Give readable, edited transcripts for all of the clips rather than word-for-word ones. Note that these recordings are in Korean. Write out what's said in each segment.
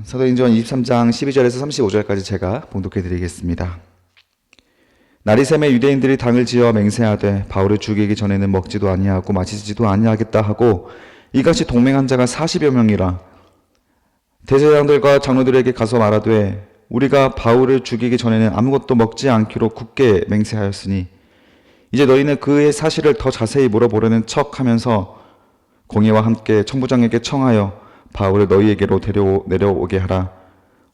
사도행전 23장 12절에서 35절까지 제가 봉독해 드리겠습니다. 날이 새매 유대인들이 당을 지어 맹세하되 바울을 죽이기 전에는 먹지도 아니하고 마시지도 아니하겠다 하고 이같이 동맹한 자가 40여 명이라. 대제사장들과 장로들에게 가서 말하되 우리가 바울을 죽이기 전에는 아무것도 먹지 않기로 굳게 맹세하였으니 이제 너희는 그의 사실을 더 자세히 물어보려는 척하면서 공회와 함께 천부장에게 청하여 바울을 너희에게로 내려오게 하라.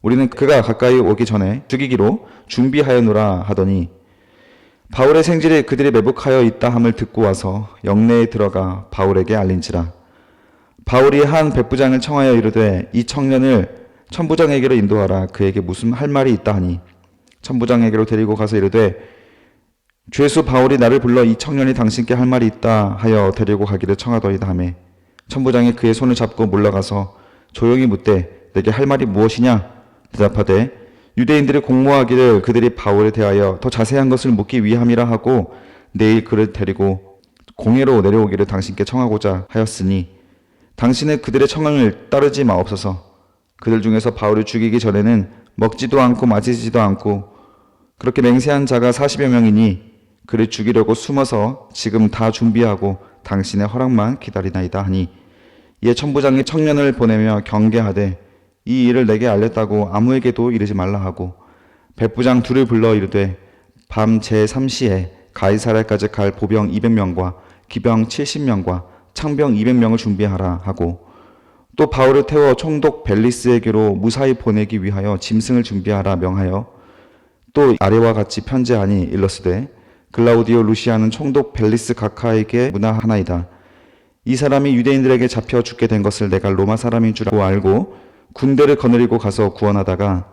우리는 그가 가까이 오기 전에 죽이기로 준비하였노라 하더니 바울의 생질이 그들이 매복하여 있다 함을 듣고 와서 영내에 들어가 바울에게 알린지라. 바울이 한 백부장을 청하여 이르되 이 청년을 천부장에게로 인도하라. 그에게 무슨 할 말이 있다 하니 천부장에게로 데리고 가서 이르되 죄수 바울이 나를 불러 이 청년이 당신께 할 말이 있다 하여 데리고 가기를 청하더이다 하매 천부장이 그의 손을 잡고 물러가서 조용히 묻되 내게 할 말이 무엇이냐 대답하되 유대인들이 공모하기를 그들이 바울에 대하여 더 자세한 것을 묻기 위함이라 하고 내일 그를 데리고 공회로 내려오기를 당신께 청하고자 하였으니 당신은 그들의 청함을 따르지 마옵소서. 그들 중에서 바울을 죽이기 전에는 먹지도 않고 마시지도 않고 그렇게 맹세한 자가 40여 명이니 그를 죽이려고 숨어서 지금 다 준비하고 당신의 허락만 기다리나이다 하니 이에 천부장이 청년을 보내며 경계하되 이 일을 내게 알렸다고 아무에게도 이르지 말라 하고 백부장 둘을 불러 이르되 밤 제3시에 가이사랴까지 갈 보병 200명과 기병 70명과 창병 200명을 준비하라 하고 또 바울을 태워 총독 벨리스에게로 무사히 보내기 위하여 짐승을 준비하라 명하여 또 아래와 같이 편지하니 일러스되 글라우디오 루시아는 총독 벨리스 각하에게 문하하나이다. 이 사람이 유대인들에게 잡혀 죽게 된 것을 내가 로마 사람인 줄 알고 군대를 거느리고 가서 구원하다가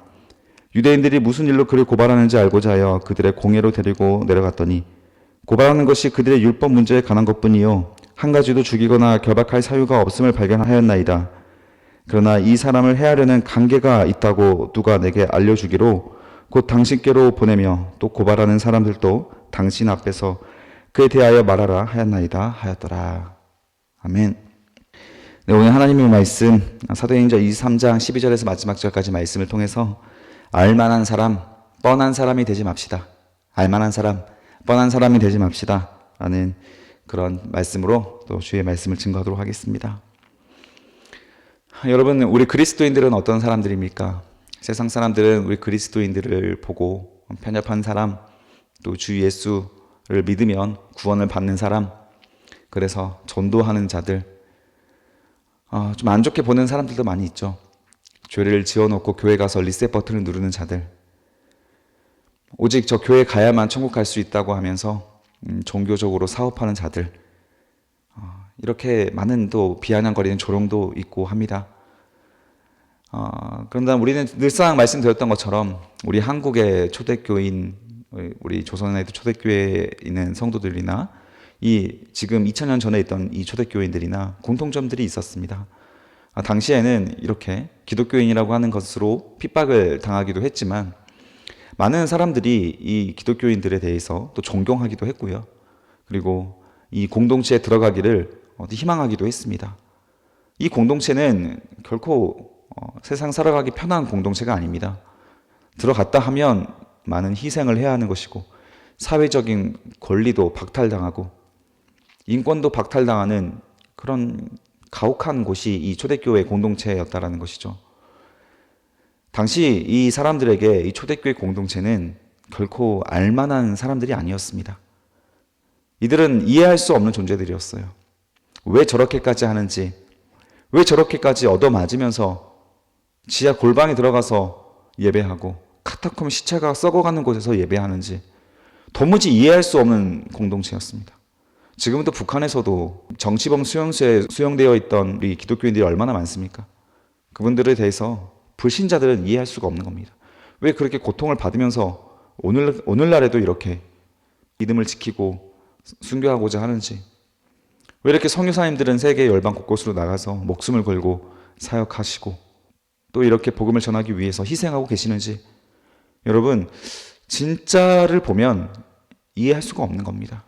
유대인들이 무슨 일로 그를 고발하는지 알고자 하여 그들의 공회로 데리고 내려갔더니 고발하는 것이 그들의 율법 문제에 관한 것뿐이요 한 가지도 죽이거나 결박할 사유가 없음을 발견하였나이다. 그러나 이 사람을 해하려는 관계가 있다고 누가 내게 알려주기로 곧 당신께로 보내며 또 고발하는 사람들도 당신 앞에서 그에 대하여 말하라 하였나이다 하였더라. 아멘. 네, 오늘 하나님의 말씀 사도행전 23장 12절에서 마지막 절까지 말씀을 통해서 알만한 사람, 뻔한 사람이 되지 맙시다. 알만한 사람, 뻔한 사람이 되지 맙시다 라는 그런 말씀으로 또 주의 말씀을 증거하도록 하겠습니다. 여러분, 우리 그리스도인들은 어떤 사람들입니까? 세상 사람들은 우리 그리스도인들을 보고 편협한 사람, 또 주 예수를 믿으면 구원을 받는 사람, 그래서 전도하는 자들, 좀 안 좋게 보는 사람들도 많이 있죠. 죄를 지어놓고 교회 가서 리셋 버튼을 누르는 자들, 오직 저 교회 가야만 천국 갈 수 있다고 하면서 종교적으로 사업하는 자들, 이렇게 많은 또 비아냥거리는 조롱도 있고 합니다. 그런데 우리는 늘상 말씀드렸던 것처럼 우리 한국의 초대교인, 우리 조선에도 초대교회에 있는 성도들이나 이 지금 2000년 전에 있던 이 초대교인들이나 공통점들이 있었습니다. 당시에는 이렇게 기독교인이라고 하는 것으로 핍박을 당하기도 했지만 많은 사람들이 이 기독교인들에 대해서 또 존경하기도 했고요. 그리고 이 공동체에 들어가기를 희망하기도 했습니다. 이 공동체는 결코 세상 살아가기 편한 공동체가 아닙니다. 들어갔다 하면 많은 희생을 해야 하는 것이고 사회적인 권리도 박탈당하고 인권도 박탈당하는 그런 가혹한 곳이 이 초대교회 공동체였다라는 것이죠. 당시 이 사람들에게 이 초대교회 공동체는 결코 알만한 사람들이 아니었습니다. 이들은 이해할 수 없는 존재들이었어요. 왜 저렇게까지 하는지, 왜 저렇게까지 얻어맞으면서 지하 골방에 들어가서 예배하고 카타콤 시체가 썩어가는 곳에서 예배하는지 도무지 이해할 수 없는 공동체였습니다. 지금도 북한에서도 정치범 수용소에 수용되어 있던 우리 기독교인들이 얼마나 많습니까? 그분들에 대해서 불신자들은 이해할 수가 없는 겁니다. 왜 그렇게 고통을 받으면서 오늘날에도 이렇게 믿음을 지키고 순교하고자 하는지, 왜 이렇게 선교사님들은 세계 열방 곳곳으로 나가서 목숨을 걸고 사역하시고 또 이렇게 복음을 전하기 위해서 희생하고 계시는지, 여러분 진짜를 보면 이해할 수가 없는 겁니다.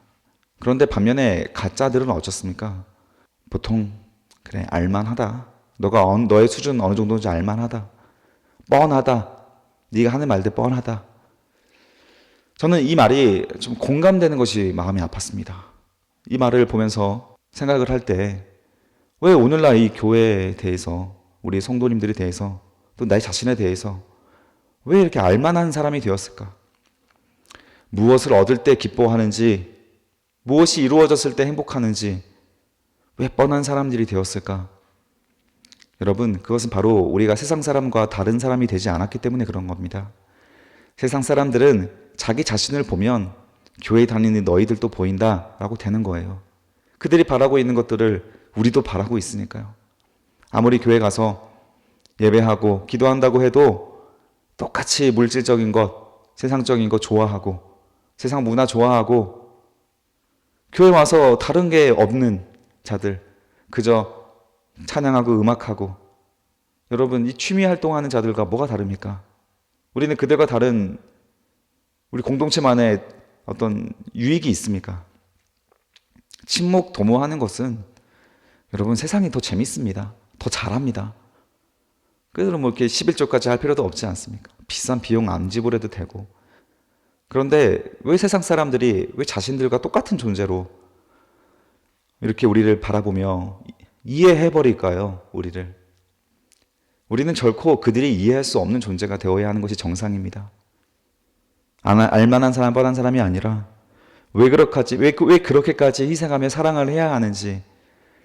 그런데 반면에 가짜들은 어떻습니까? 보통 그래 알만하다, 너의 수준 어느 정도인지 알만하다, 뻔하다. 네가 하는 말들 뻔하다. 저는 이 말이 좀 공감되는 것이 마음이 아팠습니다. 이 말을 보면서 생각을 할 때 왜 오늘날 이 교회에 대해서, 우리 성도님들에 대해서, 또 나 자신에 대해서 왜 이렇게 알만한 사람이 되었을까? 무엇을 얻을 때 기뻐하는지, 무엇이 이루어졌을 때 행복하는지 왜 뻔한 사람들이 되었을까? 여러분, 그것은 바로 우리가 세상 사람과 다른 사람이 되지 않았기 때문에 그런 겁니다. 세상 사람들은 자기 자신을 보면 교회 다니는 너희들도 보인다 라고 되는 거예요. 그들이 바라고 있는 것들을 우리도 바라고 있으니까요. 아무리 교회 가서 예배하고 기도한다고 해도 똑같이 물질적인 것, 세상적인 것 좋아하고 세상 문화 좋아하고 교회 와서 다른 게 없는 자들, 그저 찬양하고 음악하고, 여러분 이 취미 활동하는 자들과 뭐가 다릅니까? 우리는 그들과 다른 우리 공동체만의 어떤 유익이 있습니까? 친목 도모하는 것은 여러분 세상이 더 재밌습니다. 더 잘합니다. 그래서 뭐 이렇게 11조까지 할 필요도 없지 않습니까? 비싼 비용 안 지불해도 되고. 그런데 왜 세상 사람들이 왜 자신들과 똑같은 존재로 이렇게 우리를 바라보며 이해해버릴까요? 우리는 결코 그들이 이해할 수 없는 존재가 되어야 하는 것이 정상입니다. 알만한 사람, 뻔한 사람이 아니라 왜 그렇게까지 희생하며 사랑을 해야 하는지,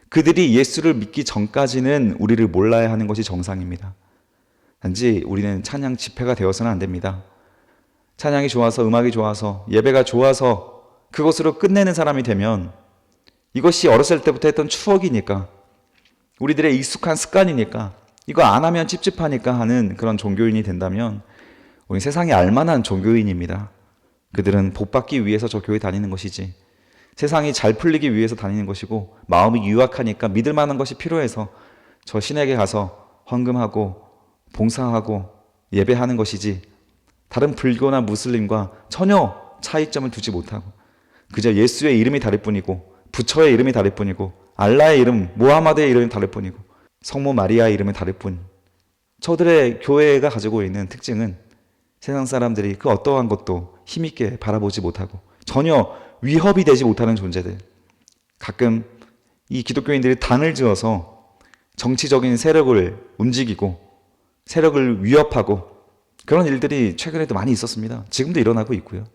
그들이 예수를 믿기 전까지는 우리를 몰라야 하는 것이 정상입니다. 단지 우리는 찬양 집회가 되어서는 안 됩니다. 찬양이 좋아서, 음악이 좋아서, 예배가 좋아서 그것으로 끝내는 사람이 되면 이것이 어렸을 때부터 했던 추억이니까, 우리들의 익숙한 습관이니까, 이거 안 하면 찝찝하니까 하는 그런 종교인이 된다면 우리 세상에 알만한 종교인입니다. 그들은 복 받기 위해서 저 교회 다니는 것이지, 세상이 잘 풀리기 위해서 다니는 것이고, 마음이 유약하니까 믿을 만한 것이 필요해서 저 신에게 가서 헌금하고 봉사하고 예배하는 것이지, 다른 불교나 무슬림과 전혀 차이점을 두지 못하고 그저 예수의 이름이 다를 뿐이고, 부처의 이름이 다를 뿐이고, 알라의 이름, 무하마드의 이름이 다를 뿐이고, 성모 마리아의 이름이 다를 뿐. 저들의 교회가 가지고 있는 특징은 세상 사람들이 그 어떠한 것도 힘있게 바라보지 못하고 전혀 위협이 되지 못하는 존재들. 가끔 이 기독교인들이 당을 지어서 정치적인 세력을 움직이고 세력을 위협하고 그런 일들이 최근에도 많이 있었습니다. 지금도 일어나고 있고요.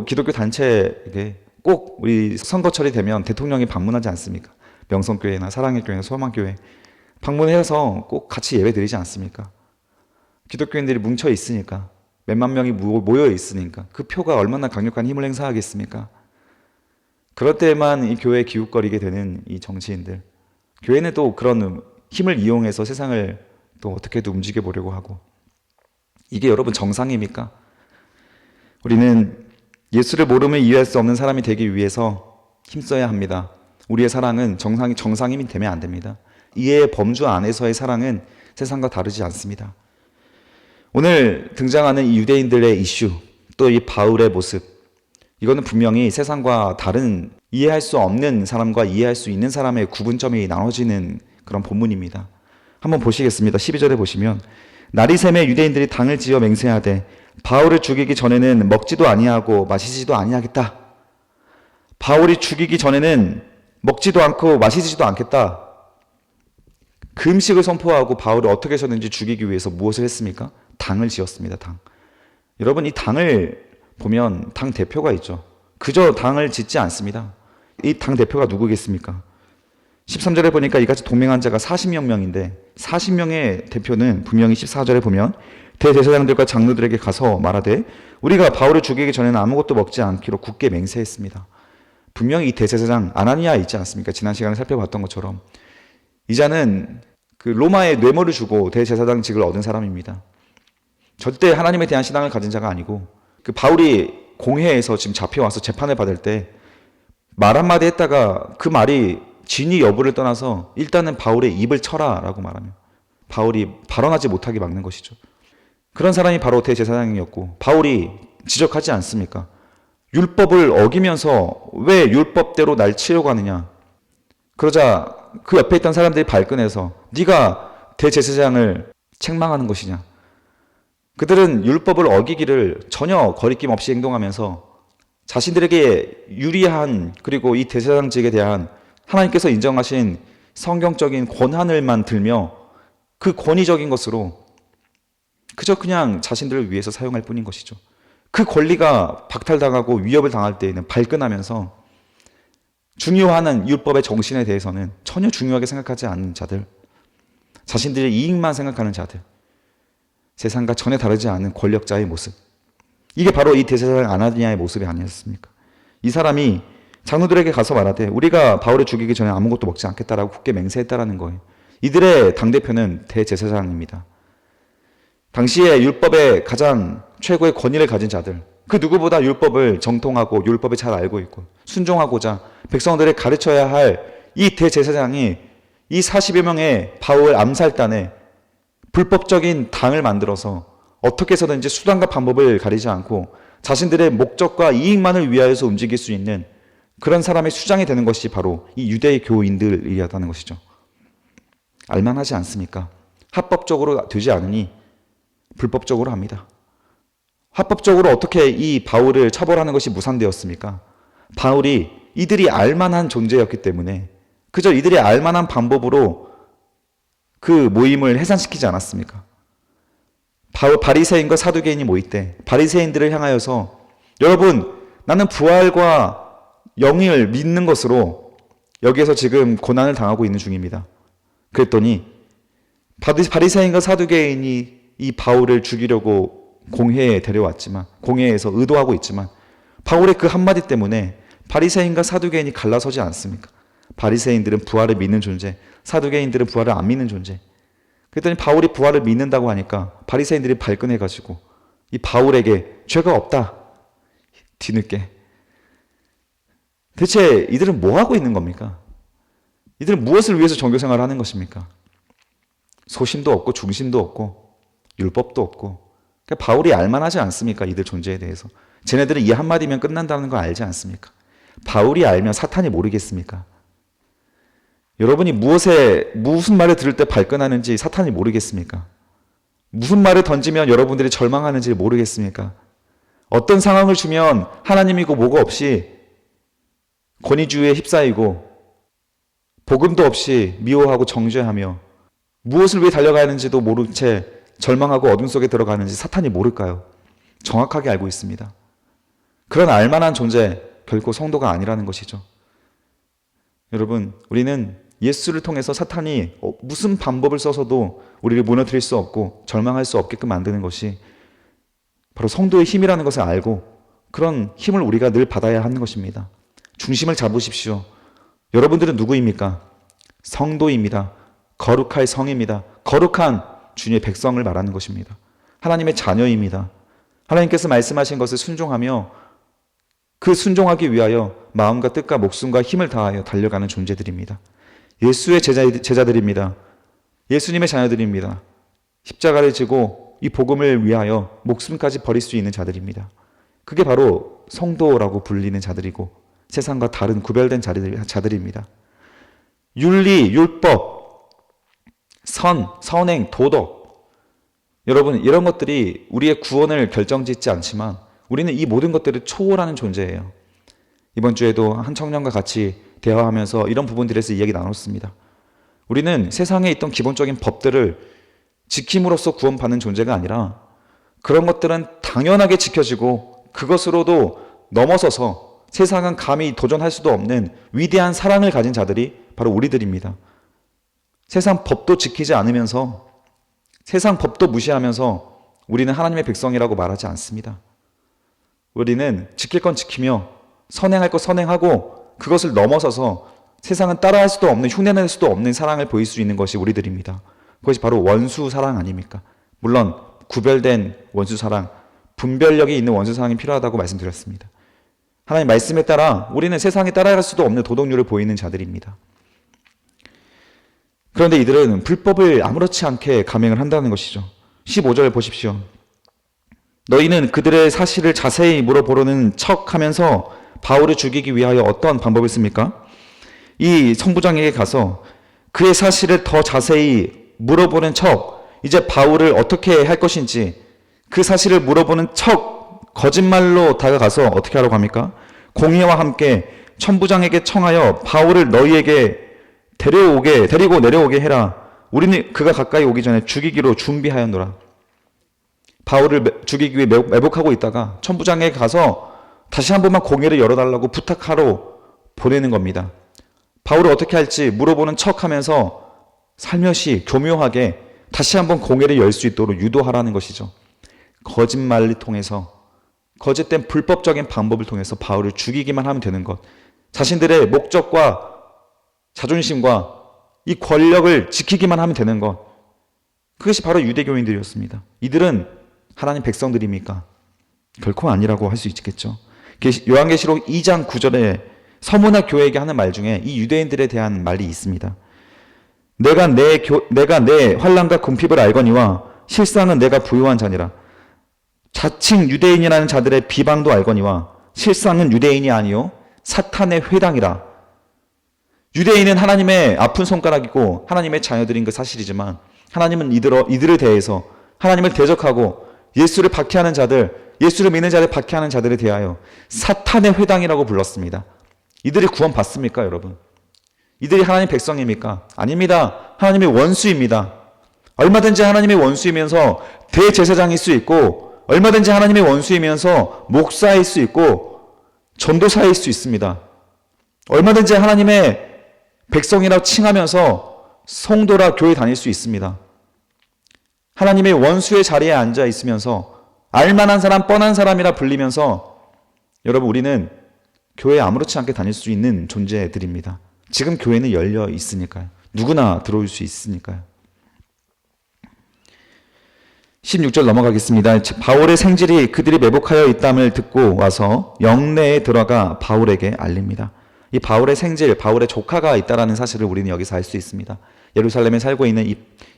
기독교 단체에게 꼭 우리 선거철이 되면 대통령이 방문하지 않습니까? 명성교회나 사랑의 교회나 소망교회 방문해서 꼭 같이 예배 드리지 않습니까? 기독교인들이 뭉쳐 있으니까, 몇만 명이 모여 있으니까 그 표가 얼마나 강력한 힘을 행사하겠습니까? 그럴 때만 이 교회에 기웃거리게 되는 이 정치인들, 교회는 또 그런 힘을 이용해서 세상을 또 어떻게든 움직여 보려고 하고, 이게 여러분 정상입니까? 우리는 예수를 모르면 이해할 수 없는 사람이 되기 위해서 힘써야 합니다. 우리의 사랑은 정상이 되면 안 됩니다. 이해의 범주 안에서의 사랑은 세상과 다르지 않습니다. 오늘 등장하는 이 유대인들의 이슈, 또 이 바울의 모습, 이거는 분명히 세상과 다른, 이해할 수 없는 사람과 이해할 수 있는 사람의 구분점이 나눠지는 그런 본문입니다. 한번 보시겠습니다. 12절에 보시면, 날이 새매 유대인들이 당을 지어 맹세하되 바울을 죽이기 전에는 먹지도 아니하고 마시지도 아니하겠다. 바울이 죽이기 전에는 먹지도 않고 마시지도 않겠다. 금식을 선포하고 바울을 어떻게 해서든지 죽이기 위해서 무엇을 했습니까? 당을 지었습니다. 당. 여러분, 이 당을 보면 당 대표가 있죠. 그저 당을 짓지 않습니다. 이 당 대표가 누구겠습니까? 13절에 보니까 이같이 동맹한 자가 40여 명인데 40명의 대표는 분명히 14절에 보면 대제사장들과 장로들에게 가서 말하되 우리가 바울을 죽이기 전에는 아무것도 먹지 않기로 굳게 맹세했습니다. 분명히 이 대제사장 아나니아 있지 않습니까? 지난 시간에 살펴봤던 것처럼 이 자는 그 로마의 뇌물을 주고 대제사장직을 얻은 사람입니다. 절대 하나님에 대한 신앙을 가진 자가 아니고, 그 바울이 공회에서 지금 잡혀와서 재판을 받을 때 말 한마디 했다가 그 말이 진위 여부를 떠나서 일단은 바울의 입을 쳐라 라고 말하면 바울이 발언하지 못하게 막는 것이죠. 그런 사람이 바로 대제사장이었고, 바울이 지적하지 않습니까? 율법을 어기면서 왜 율법대로 날 치려고 하느냐. 그러자 그 옆에 있던 사람들이 발끈해서 네가 대제사장을 책망하는 것이냐? 그들은 율법을 어기기를 전혀 거리낌 없이 행동하면서 자신들에게 유리한 그리고 이 대제사장직에 대한 하나님께서 인정하신 성경적인 권한을만 들며 그 권위적인 것으로 그저 그냥 자신들을 위해서 사용할 뿐인 것이죠. 그 권리가 박탈당하고 위협을 당할 때에는 발끈하면서 중요한 율법의 정신에 대해서는 전혀 중요하게 생각하지 않는 자들, 자신들의 이익만 생각하는 자들, 세상과 전혀 다르지 않은 권력자의 모습, 이게 바로 이 대제사장 아나니아의 모습이 아니었습니까? 이 사람이 장로들에게 가서 말하되 우리가 바울을 죽이기 전에 아무것도 먹지 않겠다라고 굳게 맹세했다라는 거예요. 이들의 당대표는 대제사장입니다. 당시에 율법의 가장 최고의 권위를 가진 자들, 그 누구보다 율법을 정통하고 율법을 잘 알고 있고 순종하고자 백성들을 가르쳐야 할 이 대제사장이 이 40여 명의 바울 암살단에 불법적인 당을 만들어서 어떻게 해서든지 수단과 방법을 가리지 않고 자신들의 목적과 이익만을 위하여서 움직일 수 있는 그런 사람의 수장이 되는 것이 바로 이 유대 교인들이었다는 것이죠. 알만하지 않습니까? 합법적으로 되지 않으니 불법적으로 합니다. 합법적으로 어떻게 이 바울을 처벌하는 것이 무산되었습니까? 바울이 이들이 알만한 존재였기 때문에 그저 이들이 알만한 방법으로 그 모임을 해산시키지 않았습니까? 바리새인과 사두개인이 모일 때 바리새인들을 향하여서 여러분 나는 부활과 영을 믿는 것으로 여기에서 지금 고난을 당하고 있는 중입니다. 그랬더니 바리새인과 사두개인이 이 바울을 죽이려고 공회에 데려왔지만 공회에서 의도하고 있지만 바울의 그 한마디 때문에 바리새인과 사두개인이 갈라서지 않습니까? 바리새인들은 부활을 믿는 존재, 사두개인들은 부활을 안 믿는 존재. 그랬더니 바울이 부활을 믿는다고 하니까 바리새인들이 발끈해가지고 이 바울에게 죄가 없다. 뒤늦게. 대체 이들은 뭐 하고 있는 겁니까? 이들은 무엇을 위해서 종교생활을 하는 것입니까? 소신도 없고 중심도 없고 율법도 없고 그러니까 바울이 알만하지 않습니까? 이들 존재에 대해서. 쟤네들은 이 한마디면 끝난다는 걸 알지 않습니까? 바울이 알면 사탄이 모르겠습니까? 여러분이 무슨 말을 들을 때 발끈하는지 사탄이 모르겠습니까? 무슨 말을 던지면 여러분들이 절망하는지 모르겠습니까? 어떤 상황을 주면 하나님이고 뭐가 없이 권위주의에 휩싸이고 복음도 없이 미워하고 정죄하며 무엇을 위해 달려가는지도 모른 채 절망하고 어둠 속에 들어가는지 사탄이 모를까요? 정확하게 알고 있습니다. 그런 알만한 존재 결코 성도가 아니라는 것이죠. 여러분, 우리는 예수를 통해서 사탄이 무슨 방법을 써서도 우리를 무너뜨릴 수 없고 절망할 수 없게끔 만드는 것이 바로 성도의 힘이라는 것을 알고 그런 힘을 우리가 늘 받아야 하는 것입니다. 중심을 잡으십시오. 여러분들은 누구입니까? 성도입니다. 거룩할 성입니다. 거룩한 주님의 백성을 말하는 것입니다. 하나님의 자녀입니다. 하나님께서 말씀하신 것을 순종하며 그 순종하기 위하여 마음과 뜻과 목숨과 힘을 다하여 달려가는 존재들입니다. 예수의 제자들입니다. 예수님의 자녀들입니다. 십자가를 지고 이 복음을 위하여 목숨까지 버릴 수 있는 자들입니다. 그게 바로 성도라고 불리는 자들이고 세상과 다른 구별된 자들입니다. 윤리, 율법, 선행, 도덕. 여러분, 이런 것들이 우리의 구원을 결정짓지 않지만 우리는 이 모든 것들을 초월하는 존재예요. 이번 주에도 한 청년과 같이 대화하면서 이런 부분들에서 이야기 나눴습니다. 우리는 세상에 있던 기본적인 법들을 지킴으로써 구원받는 존재가 아니라 그런 것들은 당연하게 지켜지고 그것으로도 넘어서서 세상은 감히 도전할 수도 없는 위대한 사랑을 가진 자들이 바로 우리들입니다. 세상 법도 지키지 않으면서 세상 법도 무시하면서 우리는 하나님의 백성이라고 말하지 않습니다. 우리는 지킬 건 지키며 선행할 거 선행하고 그것을 넘어서서 세상은 따라할 수도 없는 흉내낼 수도 없는 사랑을 보일 수 있는 것이 우리들입니다. 그것이 바로 원수 사랑 아닙니까? 물론 구별된 원수 사랑, 분별력이 있는 원수 사랑이 필요하다고 말씀드렸습니다. 하나님 말씀에 따라 우리는 세상에 따라갈 수도 없는 도덕률을 보이는 자들입니다. 그런데 이들은 불법을 아무렇지 않게 감행을 한다는 것이죠. 15절 보십시오. 너희는 그들의 사실을 자세히 물어보려는 척하면서 바울을 죽이기 위하여 어떤 방법을 씁니까? 이 성부장에게 가서 그의 사실을 더 자세히 물어보는 척, 이제 바울을 어떻게 할 것인지 그 사실을 물어보는 척 거짓말로 다가가서 어떻게 하라고 합니까? 공의와 함께 천부장에게 청하여 바울을 너희에게 데리고 내려오게 해라. 우리는 그가 가까이 오기 전에 죽이기로 준비하였노라. 바울을 죽이기 위해 매복하고 있다가 천부장에게 가서 다시 한 번만 공의를 열어달라고 부탁하러 보내는 겁니다. 바울을 어떻게 할지 물어보는 척하면서 살며시 교묘하게 다시 한번 공회를 열 수 있도록 유도하라는 것이죠. 거짓말을 통해서, 거짓된 불법적인 방법을 통해서 바울을 죽이기만 하면 되는 것. 자신들의 목적과 자존심과 이 권력을 지키기만 하면 되는 것. 그것이 바로 유대교인들이었습니다. 이들은 하나님 백성들입니까? 결코 아니라고 할 수 있겠죠. 요한계시록 2장 9절에 서문화 교회에게 하는 말 중에 이 유대인들에 대한 말이 있습니다. 내가 내 환난과 궁핍을 알거니와 실상은 내가 부유한 자니라. 자칭 유대인이라는 자들의 비방도 알거니와 실상은 유대인이 아니요 사탄의 회당이라. 유대인은 하나님의 아픈 손가락이고 하나님의 자녀들인 그 사실이지만 하나님은 이들을 대해서 하나님을 대적하고 예수를 박해하는 자들, 예수를 믿는 자를 박해하는 자들에 대하여 사탄의 회당이라고 불렀습니다. 이들이 구원받습니까, 여러분? 이들이 하나님 백성입니까? 아닙니다. 하나님의 원수입니다. 얼마든지 하나님의 원수이면서 대제사장일 수 있고 얼마든지 하나님의 원수이면서 목사일 수 있고 전도사일 수 있습니다. 얼마든지 하나님의 백성이라고 칭하면서 성도라 교회 다닐 수 있습니다. 하나님의 원수의 자리에 앉아 있으면서 알만한 사람, 뻔한 사람이라 불리면서 여러분 우리는 교회에 아무렇지 않게 다닐 수 있는 존재들입니다. 지금 교회는 열려 있으니까요. 누구나 들어올 수 있으니까요. 16절 넘어가겠습니다. 바울의 생질이 그들이 매복하여 있담을 듣고 와서 영내에 들어가 바울에게 알립니다. 이 바울의 생질, 바울의 조카가 있다는 사실을 우리는 여기서 알 수 있습니다. 예루살렘에 살고 있는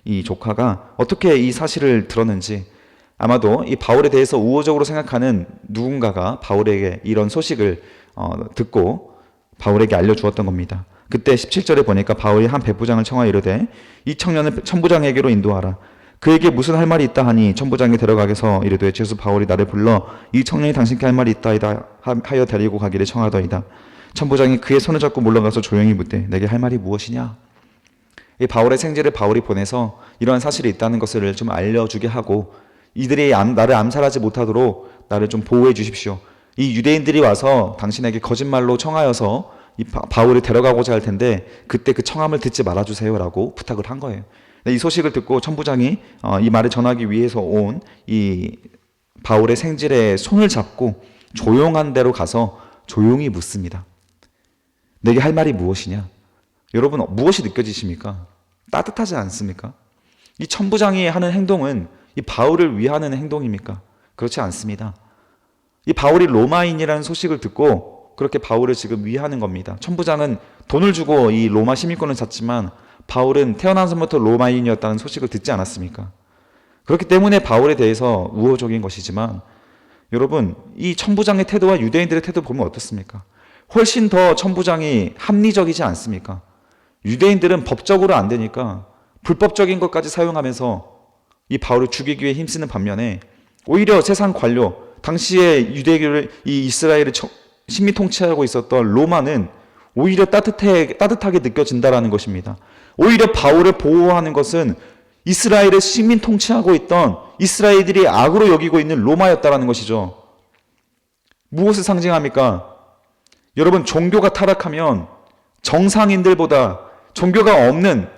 이 조카가 어떻게 이 사실을 들었는지 아마도 이 바울에 대해서 우호적으로 생각하는 누군가가 바울에게 이런 소식을 듣고 바울에게 알려주었던 겁니다. 그때 17절에 보니까 바울이 한 백부장을 청하여 이르되 이 청년을 천부장에게로 인도하라. 그에게 무슨 할 말이 있다 하니 천부장이 데려가게서 이르되 제수 바울이 나를 불러 이 청년이 당신께 할 말이 있다이다 하여 데리고 가기를 청하더이다. 천부장이 그의 손을 잡고 물러가서 조용히 묻되 내게 할 말이 무엇이냐? 이 바울의 생질을 바울이 보내서 이러한 사실이 있다는 것을 좀 알려주게 하고 이들이 나를 암살하지 못하도록 나를 좀 보호해 주십시오. 이 유대인들이 와서 당신에게 거짓말로 청하여서 이 바울을 데려가고자 할 텐데 그때 그 청함을 듣지 말아주세요 라고 부탁을 한 거예요. 이 소식을 듣고 천부장이 이 말을 전하기 위해서 온 이 바울의 생질의 손을 잡고 조용한 데로 가서 조용히 묻습니다. 내게 할 말이 무엇이냐? 여러분 무엇이 느껴지십니까? 따뜻하지 않습니까? 이 천부장이 하는 행동은 이 바울을 위하는 행동입니까? 그렇지 않습니다. 이 바울이 로마인이라는 소식을 듣고 그렇게 바울을 지금 위하는 겁니다. 천부장은 돈을 주고 이 로마 시민권을 샀지만 바울은 태어나서부터 로마인이었다는 소식을 듣지 않았습니까? 그렇기 때문에 바울에 대해서 우호적인 것이지만 여러분 이 천부장의 태도와 유대인들의 태도 보면 어떻습니까? 훨씬 더 천부장이 합리적이지 않습니까? 유대인들은 법적으로 안 되니까 불법적인 것까지 사용하면서 이 바울을 죽이기 위해 힘쓰는 반면에 오히려 세상 관료, 당시에 유대교를 이 이스라엘을 식민 통치하고 있었던 로마는 오히려 따뜻하게 느껴진다라는 것입니다. 오히려 바울을 보호하는 것은 이스라엘을 식민 통치하고 있던 이스라엘들이 악으로 여기고 있는 로마였다라는 것이죠. 무엇을 상징합니까? 여러분 종교가 타락하면 정상인들보다 종교가 없는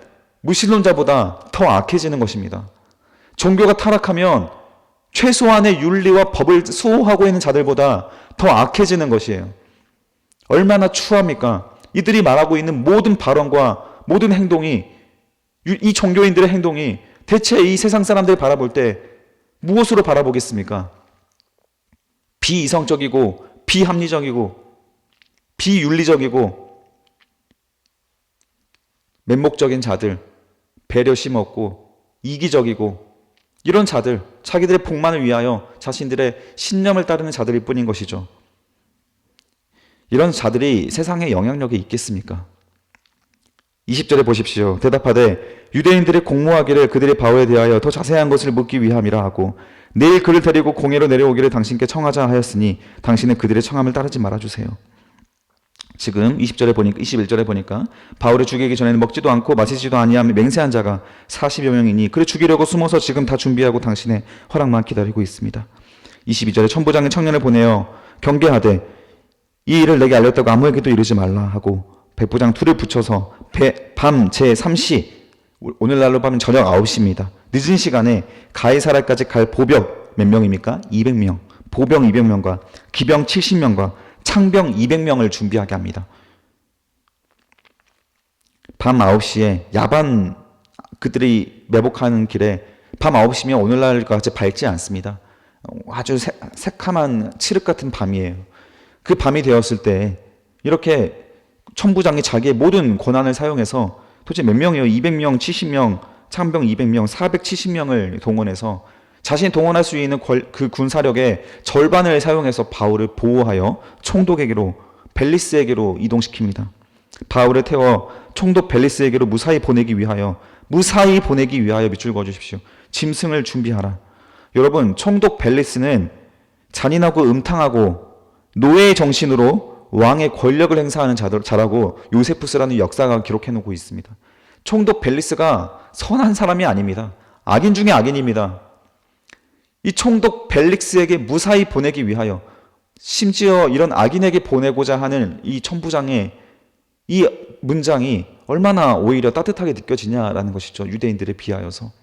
무신론자보다 더 악해지는 것입니다. 종교가 타락하면 최소한의 윤리와 법을 수호하고 있는 자들보다 더 악해지는 것이에요. 얼마나 추합니까? 이들이 말하고 있는 모든 발언과 모든 행동이 이 종교인들의 행동이 대체 이 세상 사람들이 바라볼 때 무엇으로 바라보겠습니까? 비이성적이고 비합리적이고 비윤리적이고 맹목적인 자들, 배려심 없고 이기적이고 이런 자들, 자기들의 복만을 위하여 자신들의 신념을 따르는 자들일 뿐인 것이죠. 이런 자들이 세상에 영향력이 있겠습니까? 20절에 보십시오. 대답하되 유대인들이 공모하기를 그들이 바울에 대하여 더 자세한 것을 묻기 위함이라 하고 내일 그를 데리고 공회로 내려오기를 당신께 청하자 하였으니 당신은 그들의 청함을 따르지 말아주세요. 지금 20절에 보니까 21절에 보니까 바울을 죽이기 전에는 먹지도 않고 마시지도 아니하며 맹세한 자가 40여 명이니 그를 죽이려고 숨어서 지금 다 준비하고 당신의 허락만 기다리고 있습니다. 22절에 천부장이 청년을 보내어 경계하되 이 일을 내게 알렸다고 아무에게도 이르지 말라 하고 백부장 둘을 붙여서 밤 제3시, 오늘날로 보면 저녁 9시입니다. 늦은 시간에 가이사랴까지 갈 보병 몇 명입니까? 200명. 보병 200명과 기병 70명과 창병 200명을 준비하게 합니다. 밤 9시에 야반, 그들이 매복하는 길에 밤 9시면 오늘날과 같이 밝지 않습니다. 아주 새카만 칠흑 같은 밤이에요. 그 밤이 되었을 때 이렇게 천부장이 자기의 모든 권한을 사용해서 도대체 몇 명이에요? 200명, 70명, 창병 200명, 470명을 동원해서 자신이 동원할 수 있는 그 군사력의 절반을 사용해서 바울을 보호하여 총독에게로, 벨리스에게로 이동시킵니다. 바울을 태워 총독 벨리스에게로 무사히 보내기 위하여 밑줄 그어주십시오. 짐승을 준비하라. 여러분, 총독 벨리스는 잔인하고 음탕하고 노예의 정신으로 왕의 권력을 행사하는 자라고 요세푸스라는 역사가 기록해놓고 있습니다. 총독 벨리스가 선한 사람이 아닙니다. 악인 중에 악인입니다. 이 총독 벨릭스에게 무사히 보내기 위하여, 심지어 이런 악인에게 보내고자 하는 이 천부장의 이 문장이 얼마나 오히려 따뜻하게 느껴지냐라는 것이죠. 유대인들에 비하여서.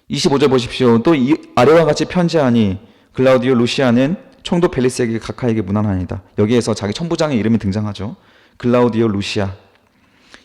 25절 보십시오. 또 아래와 같이 편지하니 글라우디오 루시아는 총독 벨리스에게 각하에게 문안하니다. 여기에서 자기 천부장의 이름이 등장하죠. 글라우디오 루시아.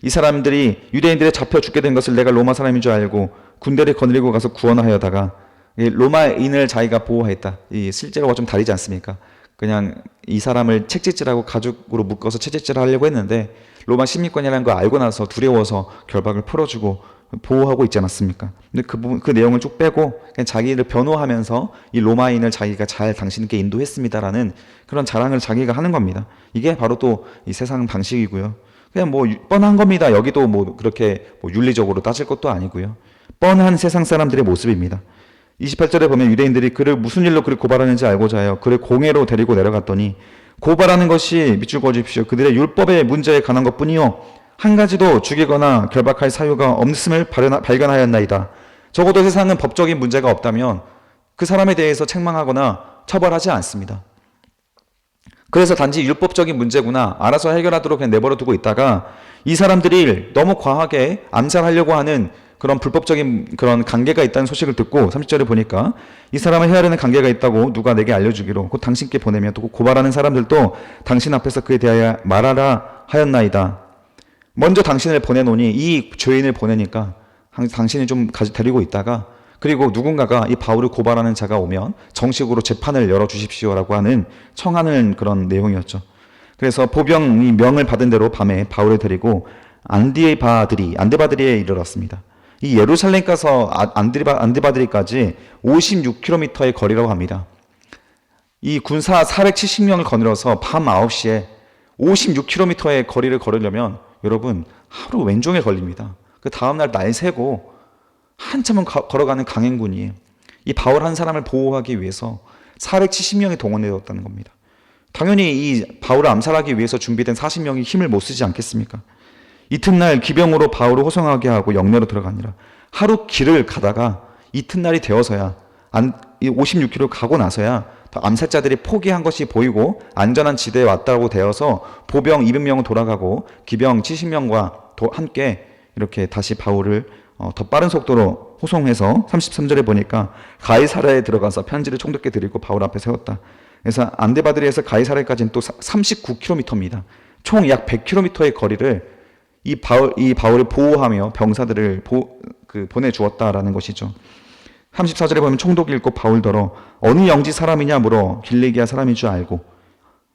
이 사람들이 유대인들에 잡혀 죽게 된 것을 내가 로마 사람인 줄 알고 군대를 거느리고 가서 구원하여다가 로마인을 자기가 보호했다. 이 실제로가 좀 다르지 않습니까? 그냥 이 사람을 책짓질하고 가죽으로 묶어서 채찍질을 하려고 했는데 로마 시민권이라는 걸 알고 나서 두려워서 결박을 풀어주고 보호하고 있지 않았습니까? 근데 그 내용을 쭉 빼고 그냥 자기를 변호하면서 이 로마인을 자기가 잘 당신께 인도했습니다라는 그런 자랑을 자기가 하는 겁니다. 이게 바로 또 이 세상 방식이고요. 그냥 뭐 뻔한 겁니다. 여기도 뭐 그렇게 뭐 윤리적으로 따질 것도 아니고요. 뻔한 세상 사람들의 모습입니다. 28절에 보면 유대인들이 그를 무슨 일로 그를 고발하는지 알고자 하여 그를 공회로 데리고 내려갔더니 고발하는 것이 밑줄 그어주십시오. 그들의 율법의 문제에 관한 것뿐이요 한 가지도 죽이거나 결박할 사유가 없음을 발견하였나이다. 적어도 세상은 법적인 문제가 없다면 그 사람에 대해서 책망하거나 처벌하지 않습니다. 그래서 단지 율법적인 문제구나 알아서 해결하도록 그냥 내버려 두고 있다가 이 사람들이 너무 과하게 암살하려고 하는 그런 불법적인 그런 관계가 있다는 소식을 듣고 30절에 보니까 이 사람을 헤아리는 관계가 있다고 누가 내게 알려주기로 곧 당신께 보내며 또 고발하는 사람들도 당신 앞에서 그에 대하여 말하라 하였나이다. 먼저 당신을 보내노니 이 죄인을 보내니까 당신이 좀 데리고 있다가 그리고 누군가가 이 바울을 고발하는 자가 오면 정식으로 재판을 열어주십시오라고 하는 청하는 그런 내용이었죠. 그래서 보병이 명을 받은 대로 밤에 바울을 데리고 안데바드리에 이르렀습니다. 이 예루살렘 가서 안데바드리까지 56km의 거리라고 합니다. 이 군사 470명을 거느려서 밤 9시에 56km의 거리를 걸으려면 여러분 하루 왼종일 걸립니다. 그 다음날 날 새고 한참은 걸어가는 강행군이에요. 이 바울 한 사람을 보호하기 위해서 470명이 동원되었다는 겁니다. 당연히 이 바울을 암살하기 위해서 준비된 40명이 힘을 못 쓰지 않겠습니까? 이튿날 기병으로 바울을 호송하게 하고 영내로 들어가니라. 하루 길을 가다가 이튿날이 되어서야 56km 가고 나서야 암살자들이 포기한 것이 보이고 안전한 지대에 왔다고 되어서 보병 200명은 돌아가고 기병 70명과 함께 이렇게 다시 바울을 더 빠른 속도로 호송해서 33절에 보니까 가이사랴에 들어가서 편지를 총독께 드리고 바울 앞에 세웠다. 그래서 안데바드리에서 가이사랴까지는 또 39km입니다. 총 약 100km의 거리를 이 바울을 보호하며 병사들을 보내주었다라는 것이죠. 34절에 보면 총독이 읽고 바울더러 어느 영지 사람이냐 물어 길리기아 사람인 줄 알고,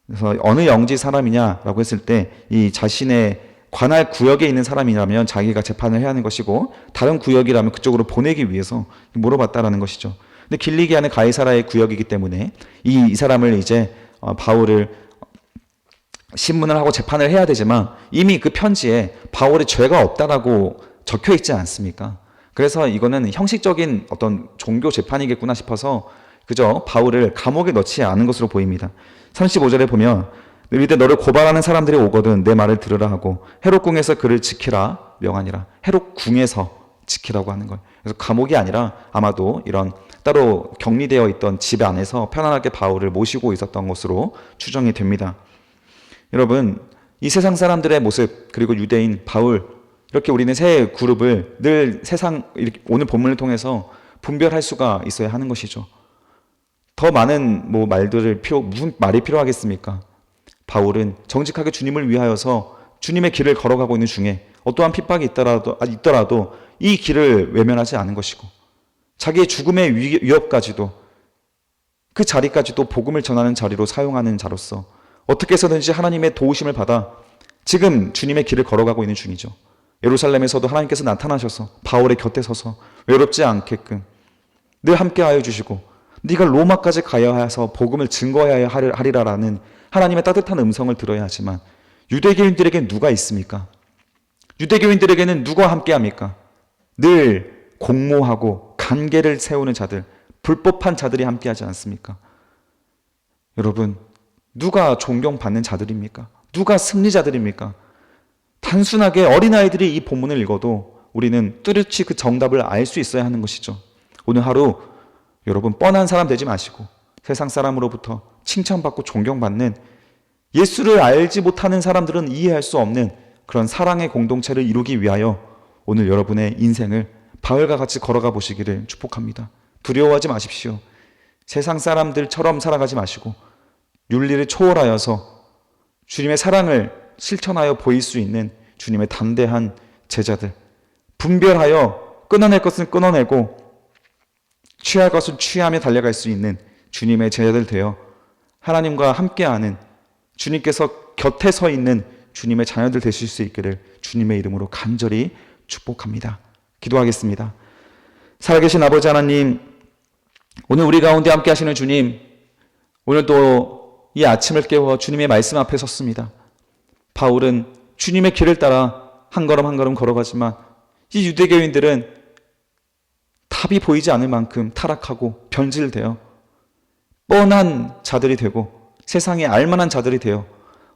그래서 어느 영지 사람이냐라고 했을 때 이 자신의 관할 구역에 있는 사람이라면 자기가 재판을 해야 하는 것이고 다른 구역이라면 그쪽으로 보내기 위해서 물어봤다라는 것이죠. 근데 길리기아는 가이사랴의 구역이기 때문에 이 사람을 이제 바울을 신문을 하고 재판을 해야 되지만 이미 그 편지에 바울의 죄가 없다라고 적혀 있지 않습니까? 그래서 이거는 형식적인 어떤 종교 재판이겠구나 싶어서 그저 바울을 감옥에 넣지 않은 것으로 보입니다. 35절에 보면 너희들 너를 고발하는 사람들이 오거든 내 말을 들으라 하고 헤롯궁에서 그를 지키라 명하니라. 헤롯궁에서 지키라고 하는 거예요. 그래서 감옥이 아니라 아마도 이런 따로 격리되어 있던 집 안에서 편안하게 바울을 모시고 있었던 것으로 추정이 됩니다. 여러분, 이 세상 사람들의 모습 그리고 유대인 바울 이렇게 우리는 세 그룹을 늘 세상 오늘 본문을 통해서 분별할 수가 있어야 하는 것이죠. 더 많은 무슨 말이 필요하겠습니까? 바울은 정직하게 주님을 위하여서 주님의 길을 걸어가고 있는 중에 어떠한 핍박이 있더라도 이 길을 외면하지 않은 것이고 자기의 죽음의 위협까지도 그 자리까지도 복음을 전하는 자리로 사용하는 자로서 어떻게 해서든지 하나님의 도우심을 받아 지금 주님의 길을 걸어가고 있는 중이죠. 예루살렘에서도 하나님께서 나타나셔서 바울의 곁에 서서 외롭지 않게끔 늘 함께하여 주시고 네가 로마까지 가야 해서 복음을 증거해야 하리라라는 하나님의 따뜻한 음성을 들어야 하지만 유대교인들에게는 누가 있습니까? 유대교인들에게는 누가 함께합니까? 늘 공모하고 관계를 세우는 자들, 불법한 자들이 함께하지 않습니까? 여러분, 누가 존경받는 자들입니까? 누가 승리자들입니까? 단순하게 어린아이들이 이 본문을 읽어도 우리는 뚜렷이 그 정답을 알 수 있어야 하는 것이죠. 오늘 하루 여러분 뻔한 사람 되지 마시고 세상 사람으로부터 칭찬받고 존경받는 예수를 알지 못하는 사람들은 이해할 수 없는 그런 사랑의 공동체를 이루기 위하여 오늘 여러분의 인생을 바울과 같이 걸어가 보시기를 축복합니다. 두려워하지 마십시오. 세상 사람들처럼 살아가지 마시고 윤리를 초월하여서 주님의 사랑을 실천하여 보일 수 있는 주님의 담대한 제자들, 분별하여 끊어낼 것은 끊어내고 취할 것은 취하며 달려갈 수 있는 주님의 제자들 되어 하나님과 함께하는 주님께서 곁에 서 있는 주님의 자녀들 되실 수 있기를 주님의 이름으로 간절히 축복합니다. 기도하겠습니다. 살아계신 아버지 하나님, 오늘 우리 가운데 함께 하시는 주님, 오늘도 이 아침을 깨워 주님의 말씀 앞에 섰습니다. 바울은 주님의 길을 따라 한 걸음 한 걸음 걸어가지만 이 유대교인들은 답이 보이지 않을 만큼 타락하고 변질되어 뻔한 자들이 되고 세상에 알만한 자들이 되어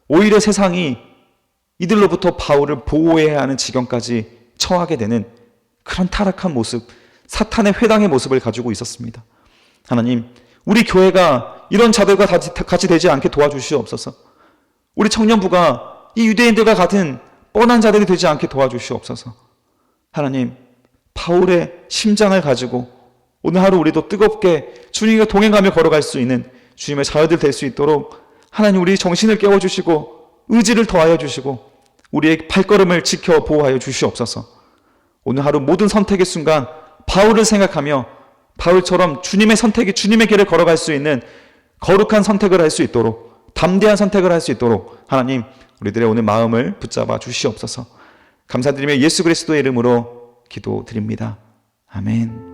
오히려 세상이 이들로부터 바울을 보호해야 하는 지경까지 처하게 되는 그런 타락한 모습, 사탄의 회당의 모습을 가지고 있었습니다. 하나님, 우리 교회가 이런 자들과 같이 되지 않게 도와주시옵소서. 우리 청년부가 이 유대인들과 같은 뻔한 자들이 되지 않게 도와주시옵소서. 하나님, 바울의 심장을 가지고 오늘 하루 우리도 뜨겁게 주님과 동행하며 걸어갈 수 있는 주님의 자녀들 될 수 있도록 하나님 우리 정신을 깨워주시고 의지를 더하여 주시고 우리의 발걸음을 지켜 보호하여 주시옵소서. 오늘 하루 모든 선택의 순간 바울을 생각하며 바울처럼 주님의 선택이 주님의 길을 걸어갈 수 있는 거룩한 선택을 할 수 있도록 담대한 선택을 할 수 있도록 하나님 우리들의 오늘 마음을 붙잡아 주시옵소서. 감사드리며 예수 그리스도의 이름으로 기도드립니다. 아멘.